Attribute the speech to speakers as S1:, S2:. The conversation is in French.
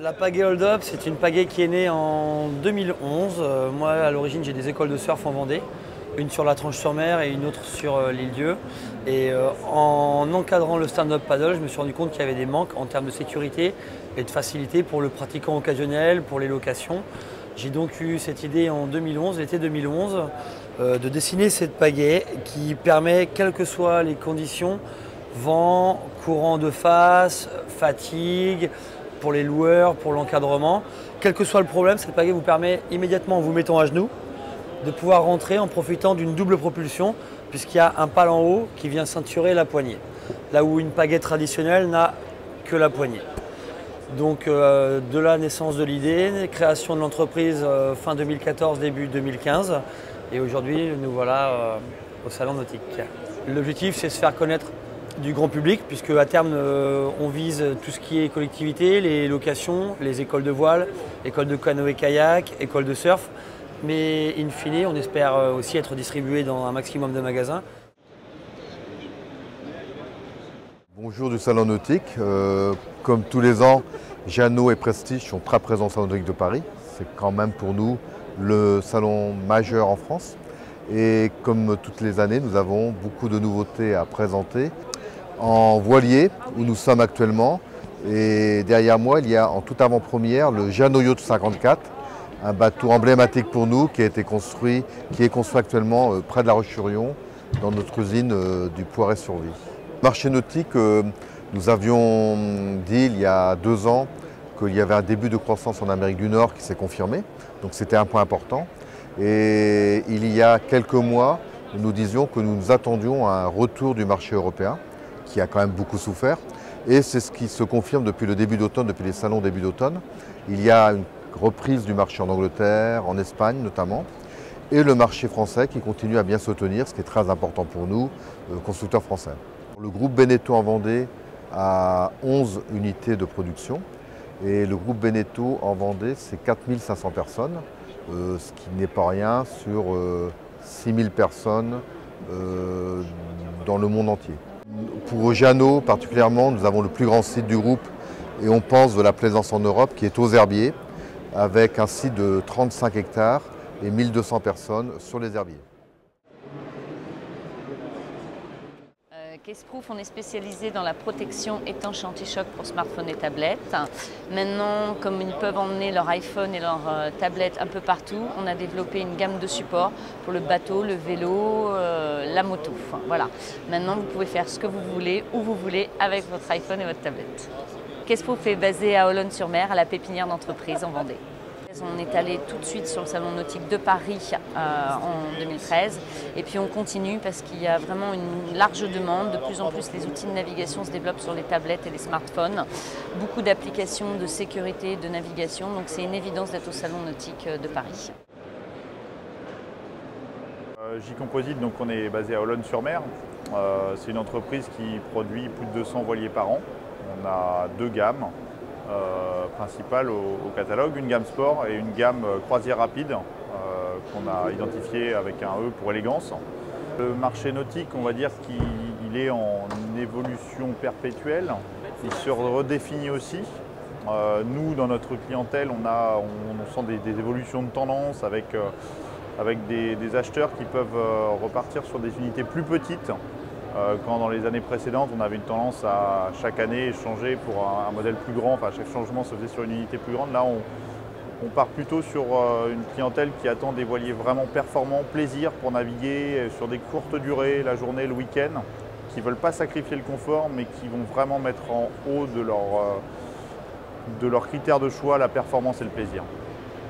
S1: La pagaie Hold Up, c'est une pagaie qui est née en 2011. Moi, à l'origine, j'ai des écoles de surf en Vendée, une sur la Tranche-sur-Mer et une autre sur l'île-Dieu. Et en encadrant le stand-up paddle, je me suis rendu compte qu'il y avait des manques en termes de sécurité et de facilité pour le pratiquant occasionnel, pour les locations. J'ai donc eu cette idée en 2011, l'été 2011, de dessiner cette pagaie qui permet, quelles que soient les conditions, vent, courant de face, fatigue, pour les loueurs, pour l'encadrement. Quel que soit le problème, cette pagaie vous permet immédiatement, en vous mettant à genoux, de pouvoir rentrer en profitant d'une double propulsion, puisqu'il y a un pal en haut qui vient ceinturer la poignée, là où une pagaie traditionnelle n'a que la poignée. Donc de la naissance de l'idée, création de l'entreprise fin 2014, début 2015, et aujourd'hui nous voilà au Salon Nautique. L'objectif, c'est de se faire connaître du grand public, puisque à terme on vise tout ce qui est collectivité, les locations, les écoles de voile, écoles de canoë-kayak, écoles de surf, mais in fine on espère aussi être distribué dans un maximum de magasins.
S2: Bonjour du Salon Nautique. Comme tous les ans, Jeannot et Prestige sont très présents au Salon Nautique de Paris. C'est quand même pour nous le salon majeur en France. Et comme toutes les années, nous avons beaucoup de nouveautés à présenter. En voilier, où nous sommes actuellement, et derrière moi, il y a en toute avant-première le Jeannot Yacht 54, un bateau emblématique pour nous qui est construit actuellement près de La Roche-sur-Yon, dans notre usine du Poiret-sur-Vie. Marché nautique, nous avions dit il y a 2 ans qu'il y avait un début de croissance en Amérique du Nord qui s'est confirmé, donc c'était un point important. Et il y a quelques mois, nous disions que nous nous attendions à un retour du marché européen, qui a quand même beaucoup souffert. Et c'est ce qui se confirme depuis le début d'automne, depuis les salons début d'automne. Il y a une reprise du marché en Angleterre, en Espagne notamment, et le marché français qui continue à bien se tenir, ce qui est très important pour nous, constructeurs français. Le groupe Beneteau en Vendée a 11 unités de production, et le groupe Beneteau en Vendée, c'est 4500 personnes, ce qui n'est pas rien sur 6000 personnes dans le monde entier. Pour Jeannot particulièrement, nous avons le plus grand site du groupe et on pense de la plaisance en Europe qui est aux Herbiers, avec un site de 35 hectares et 1200 personnes sur les herbiers.
S3: Caseproof, on est spécialisé dans la protection étanche anti-choc pour smartphones et tablettes. Maintenant, comme ils peuvent emmener leur iPhone et leur tablette un peu partout, on a développé une gamme de supports pour le bateau, le vélo, la moto. Enfin, voilà. Maintenant, vous pouvez faire ce que vous voulez, où vous voulez, avec votre iPhone et votre tablette. Caseproof est basé à Olonne-sur-Mer, à la pépinière d'entreprise en Vendée. On est allé tout de suite sur le Salon Nautique de Paris en 2013 et puis on continue parce qu'il y a vraiment une large demande. De plus en plus, les outils de navigation se développent sur les tablettes et les smartphones. Beaucoup d'applications de sécurité, de navigation, donc c'est une évidence d'être au Salon Nautique de Paris.
S4: J-Composite, donc on est basé à Olonne-sur-Mer. C'est une entreprise qui produit plus de 200 voiliers par an. On a 2 gammes. Principale au catalogue, une gamme sport et une gamme croisière rapide qu'on a identifiée avec un E pour élégance. Le marché nautique, on va dire qu'il est en évolution perpétuelle, il se redéfinit aussi. Nous, dans notre clientèle, on sent des évolutions de tendance avec des acheteurs qui peuvent repartir sur des unités plus petites. Quand dans les années précédentes, on avait une tendance à chaque année changer pour un modèle plus grand, enfin chaque changement se faisait sur une unité plus grande. Là, on part plutôt sur une clientèle qui attend des voiliers vraiment performants, plaisir pour naviguer sur des courtes durées, la journée, le week-end, qui ne veulent pas sacrifier le confort, mais qui vont vraiment mettre en haut de leurs critères de choix la performance et le plaisir.